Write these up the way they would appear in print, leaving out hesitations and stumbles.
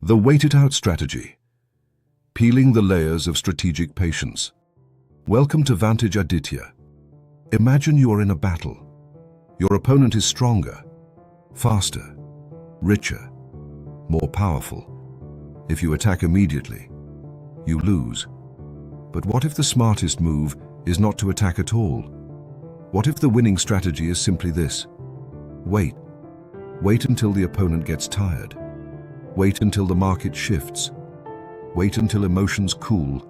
The wait-it-out strategy. Peeling the layers of strategic patience. Welcome to Vantage Aditya. Imagine you are in a battle. Your opponent is stronger, faster, richer, more powerful. If you attack immediately, you lose. But what if the smartest move is not to attack at all? What if the winning strategy is simply this? Wait. Wait until the opponent gets tired. Wait until the market shifts. Wait until emotions cool.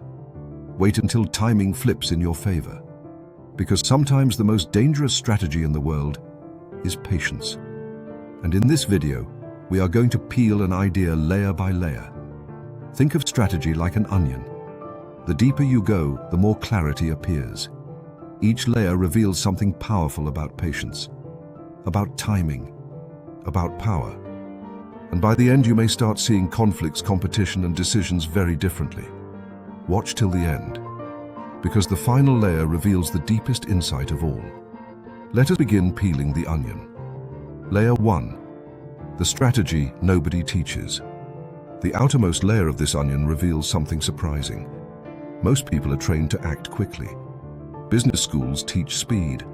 Wait until timing flips in your favor. Because sometimes the most dangerous strategy in the world is patience. And in this video, we are going to peel an idea layer by layer. Think of strategy like an onion. The deeper you go, the more clarity appears. Each layer reveals something powerful about patience, about timing, about power. And by the end, you may start seeing conflicts, competition, and decisions very differently. Watch till the end, because the final layer reveals the deepest insight of all. Let us begin peeling the onion. Layer 1. The strategy nobody teaches. The outermost layer of this onion reveals something surprising. Most people are trained to act quickly. Business schools teach speed.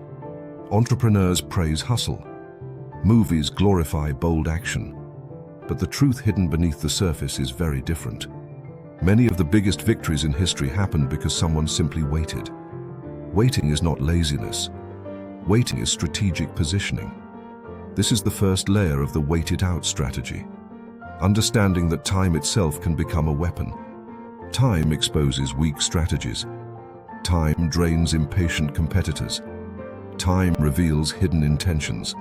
Entrepreneurs praise hustle. Movies glorify bold action. But the truth hidden beneath the surface is very different. Many of the biggest victories in history happened because someone simply waited. Waiting is not laziness. Waiting is strategic positioning. This is the first layer of the wait-it-out strategy. Understanding that time itself can become a weapon. Time exposes weak strategies. Time drains impatient competitors. Time reveals hidden intentions.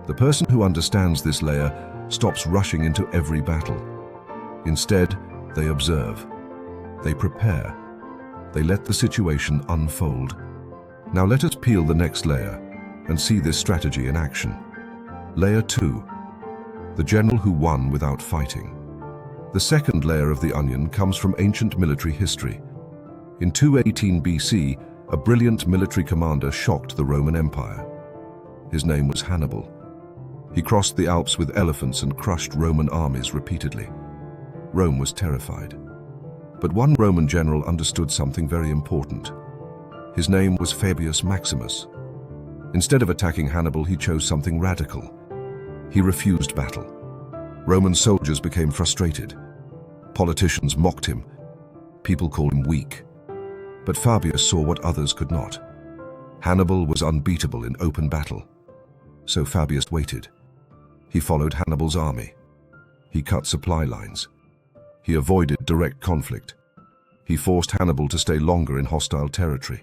The person who understands this layer stops rushing into every battle. Instead, they observe. They prepare. They let the situation unfold. Now let us peel the next layer and see this strategy in action. Layer 2. The general who won without fighting. The second layer of the onion comes from ancient military history. In 218 BC, a brilliant military commander shocked the Roman Empire. His name was Hannibal. He crossed the Alps with elephants and crushed Roman armies repeatedly. Rome was terrified. But one Roman general understood something very important. His name was Fabian Maximus. Instead of attacking Hannibal, he chose something radical. He refused battle. Roman soldiers became frustrated. Politicians mocked him. People called him weak. But Fabian saw what others could not. Hannibal was unbeatable in open battle. So Fabian waited. He followed Hannibal's army. He cut supply lines. He avoided direct conflict. He forced Hannibal to stay longer in hostile territory.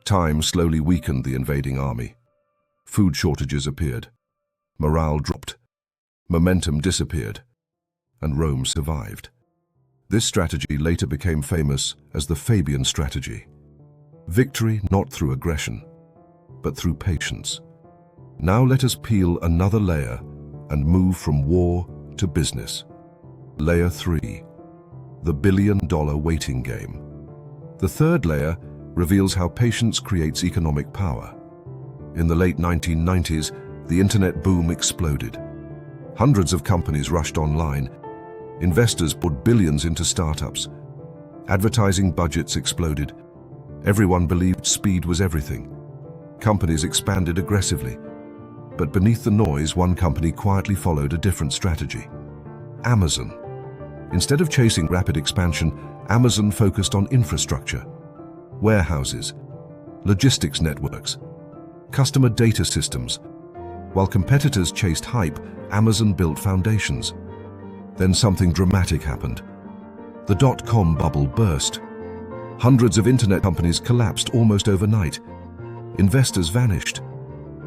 Time slowly weakened the invading army. Food shortages appeared. Morale dropped. Momentum disappeared. And Rome survived. This strategy later became famous as the Fabian strategy. Victory not through aggression, but through patience. Now let us peel another layer and move from war to business. Layer 3. The billion-dollar waiting game. The third layer reveals how patience creates economic power. In the late 1990s, the internet boom exploded. Hundreds of companies rushed online. Investors poured billions into startups. Advertising budgets exploded. Everyone believed speed was everything. Companies expanded aggressively. But beneath the noise, one company quietly followed a different strategy. Amazon. Instead of chasing rapid expansion, Amazon focused on infrastructure, warehouses, logistics networks, customer data systems. While competitors chased hype, Amazon built foundations. Then something dramatic happened. The dot-com bubble burst. Hundreds of internet companies collapsed almost overnight. Investors vanished.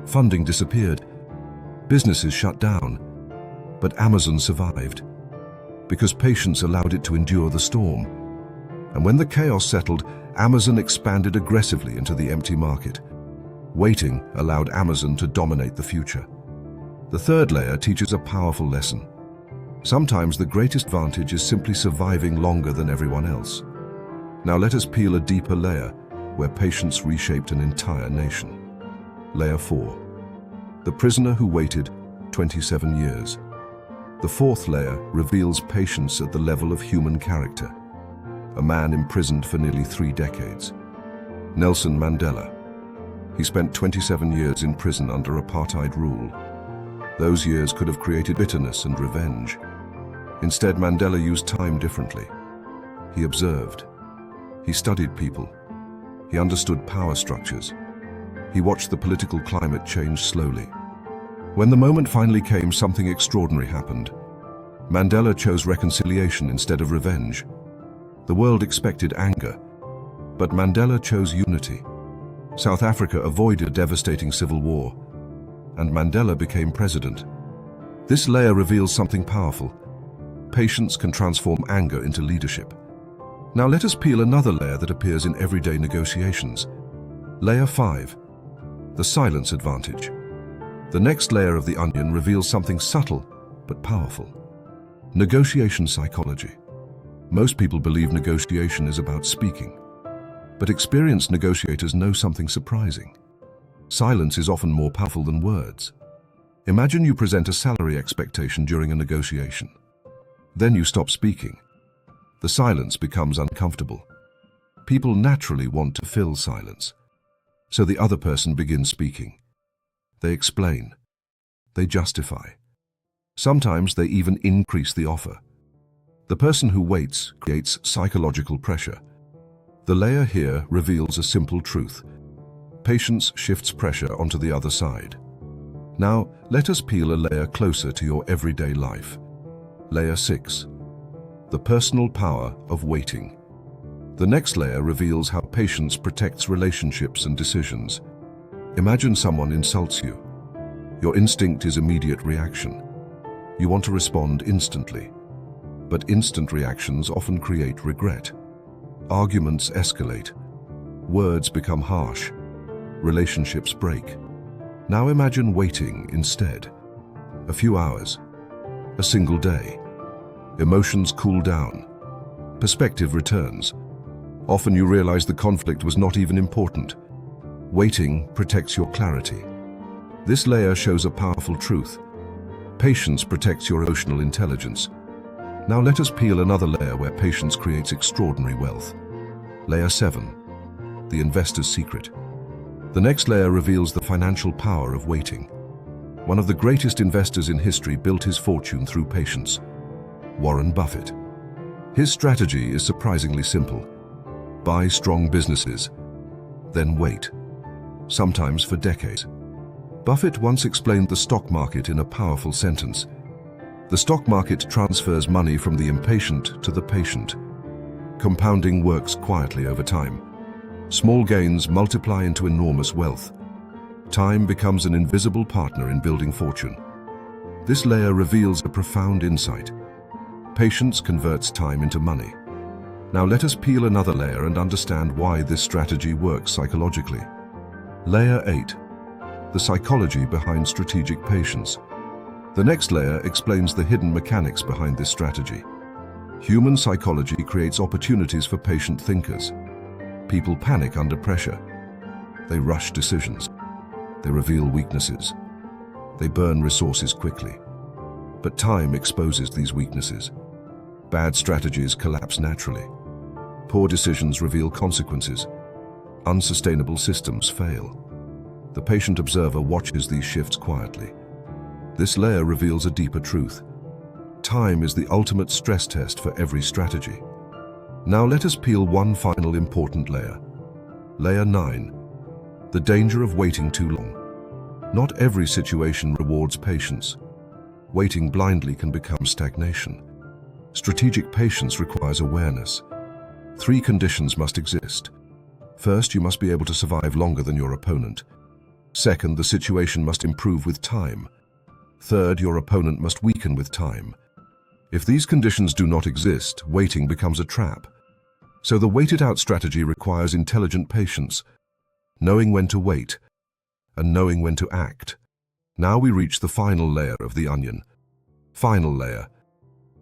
Funding disappeared. Businesses shut down. But Amazon survived, because patience allowed it to endure the storm. And when the chaos settled, Amazon expanded aggressively into the empty market. Waiting allowed Amazon to dominate the future. The third layer teaches a powerful lesson. Sometimes the greatest advantage is simply surviving longer than everyone else. Now let us peel a deeper layer where patience reshaped an entire nation. Layer 4. The prisoner who waited 27 years. The fourth layer reveals patience at the level of human character. A man imprisoned for nearly 3 decades. Nelson Mandela. He spent 27 years in prison under apartheid rule. Those years could have created bitterness and revenge. Instead, Mandela used time differently. He observed. He studied people. He understood power structures. He watched the political climate change slowly. When the moment finally came, something extraordinary happened. Mandela chose reconciliation instead of revenge. The world expected anger, but Mandela chose unity. South Africa avoided a devastating civil war, and Mandela became president. This layer reveals something powerful. Patience can transform anger into leadership. Now let us peel another layer that appears in everyday negotiations. Layer 5. The silence advantage. The next layer of the onion reveals something subtle but powerful. Negotiation psychology. Most people believe negotiation is about speaking, but experienced negotiators know something surprising. Silence is often more powerful than words. Imagine you present a salary expectation during a negotiation. Then you stop speaking. The silence becomes uncomfortable. People naturally want to fill silence. So the other person begins speaking. They explain. They justify. Sometimes they even increase the offer. The person who waits creates psychological pressure. The layer here reveals a simple truth. Patience shifts pressure onto the other side. Now, let us peel a layer closer to your everyday life. Layer 6. The personal power of waiting. The next layer reveals how patience protects relationships and decisions. Imagine someone insults you. Your instinct is immediate reaction. You want to respond instantly. But instant reactions often create regret. Arguments escalate. Words become harsh. Relationships break. Now imagine waiting instead. A few hours. A single day. Emotions cool down. Perspective returns. Often you realize the conflict was not even important. Waiting protects your clarity. This layer shows a powerful truth. Patience protects your emotional intelligence. Now let us peel another layer where patience creates extraordinary wealth. Layer 7. The investor's secret. The next layer reveals the financial power of waiting. One of the greatest investors in history built his fortune through patience. Warren Buffett. His strategy is surprisingly simple. Buy strong businesses, then wait. Sometimes for decades. Buffett once explained the stock market in a powerful sentence. The stock market transfers money from the impatient to the patient. Compounding works quietly over time. Small gains multiply into enormous wealth. Time becomes an invisible partner in building fortune. This layer reveals a profound insight. Patience converts time into money. Now let us peel another layer and understand why this strategy works psychologically. Layer 8. The psychology behind strategic patience. The next layer explains the hidden mechanics behind this strategy. Human psychology creates opportunities for patient thinkers. People panic under pressure. They rush decisions. They reveal weaknesses. They burn resources quickly. But time exposes these weaknesses. Bad strategies collapse naturally. Poor decisions reveal consequences. Unsustainable systems fail. The patient observer watches these shifts quietly. This layer reveals a deeper truth. Time is the ultimate stress test for every strategy. Now let us peel one final important layer. Layer 9. The danger of waiting too long. Not every situation rewards patience. Waiting blindly can become stagnation. Strategic patience requires awareness. 3 conditions must exist. First, you must be able to survive longer than your opponent. Second, the situation must improve with time. Third, your opponent must weaken with time. If these conditions do not exist, waiting becomes a trap. So the wait-it-out strategy requires intelligent patience, knowing when to wait, and knowing when to act. Now we reach the final layer of the onion. Final layer.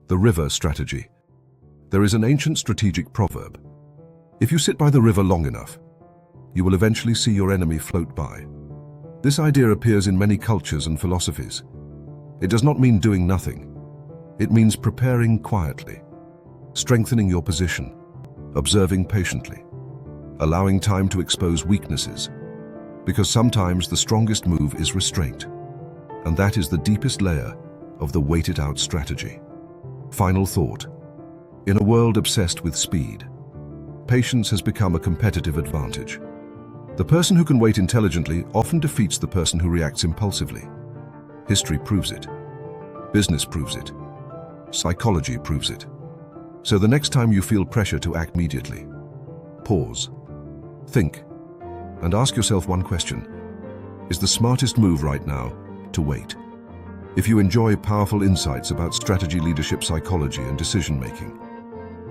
The river strategy. There is an ancient strategic proverb. If you sit by the river long enough, you will eventually see your enemy float by. This idea appears in many cultures and philosophies. It does not mean doing nothing. It means preparing quietly, strengthening your position, observing patiently, allowing time to expose weaknesses, because sometimes the strongest move is restraint, and that is the deepest layer of the wait-it-out strategy. Final thought. In a world obsessed with speed, patience has become a competitive advantage. The person who can wait intelligently often defeats the person who reacts impulsively. History proves it. Business proves it. Psychology proves it. So the next time you feel pressure to act immediately, pause, think, and ask yourself one question. Is the smartest move right now to wait? If you enjoy powerful insights about strategy, leadership, psychology, and decision-making,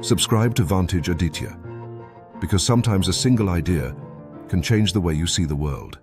subscribe to Vantage Aditya, because sometimes a single idea can change the way you see the world.